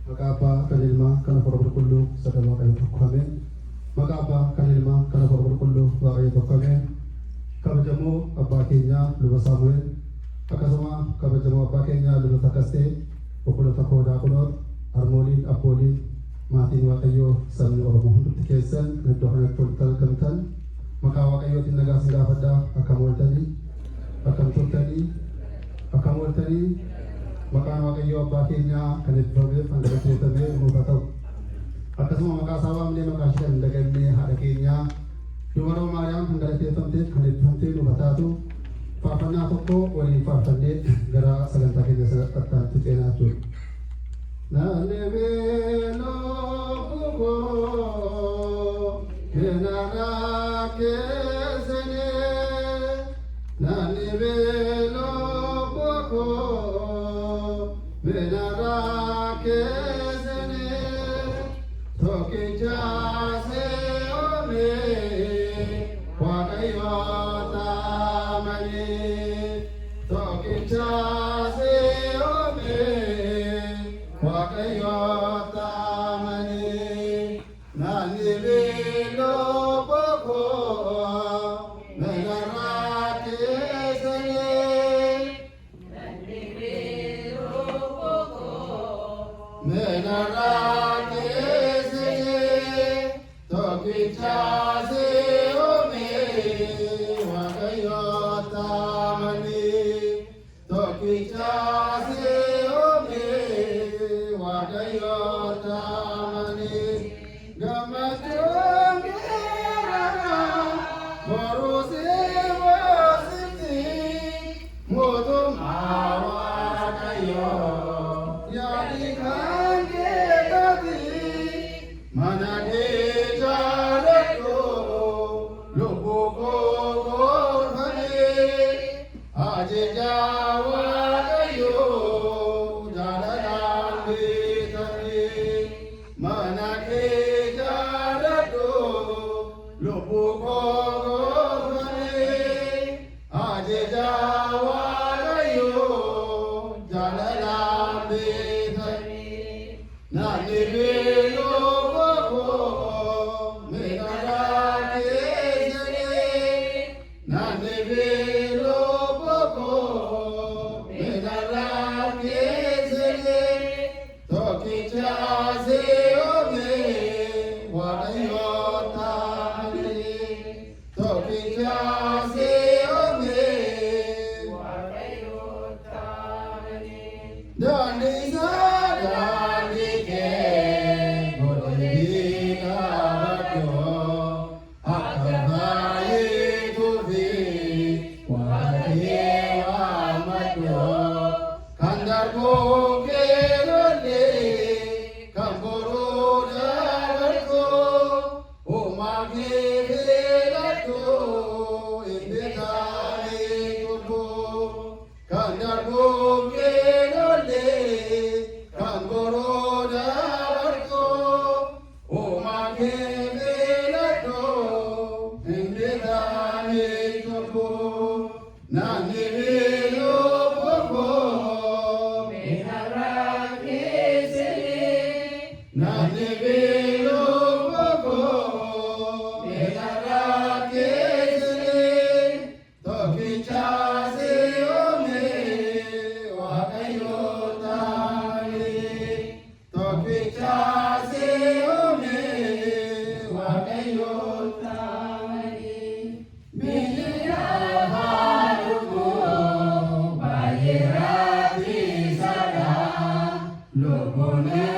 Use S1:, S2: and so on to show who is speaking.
S1: Maqaa kanilma kana fora qulqulluu sadan waaqayyo tokkoomeen maqaa kanilma kana fora qulqulluu waaqayyo tokkoomeen kabajamoo abbaa keenyaa luba Saamu'eel akkasuma kabajamoo abbaa keenyaa luba Takastee obbolota koodaa kunoot harmooliin abbooliin maatiin waaqayyoo sabni Oromoo hundutti keessan iddoo kanatti walitti argamtan maqaa waaqayyootiin nagaa sin gaafadhaa akkam ooltanii akkam turtanii akkam ooltanii maqaan waaqayyoo abbaa keenyaa kan eebbifameef hanga galateeffamee nuuf haa ta'u. Akkasuma maqaa isaa waamnee maqaa ishee kan dagannee haadha keenyaa dubaroo Maariyaam kan galateeffamteef kan eebbifamtee nuuf haa taatu. Faarfannaa tokko waliin faarfannee gara sagantaa keenya sadarkaatti ceenaa jechuudha. Naannoo kukoo keenarraa keessanee naannoo kukoo keenarraa keessanee tokkicha se'oomee waaqayyoo taamanii tokkicha se'oomee waaqayyoo taamanii naannoo kukoo keenarraa keessanee Menara kesene tokicha seome wakayota mani tokicha seome wakayota mani gamatongera borose wasiti modu mawakayo Manade jarato lobo gorhane aje jawagayo jaralambe tane manade jarato lobo gorhane aje jawagayo jaralambe tane nanibe
S2: Lobone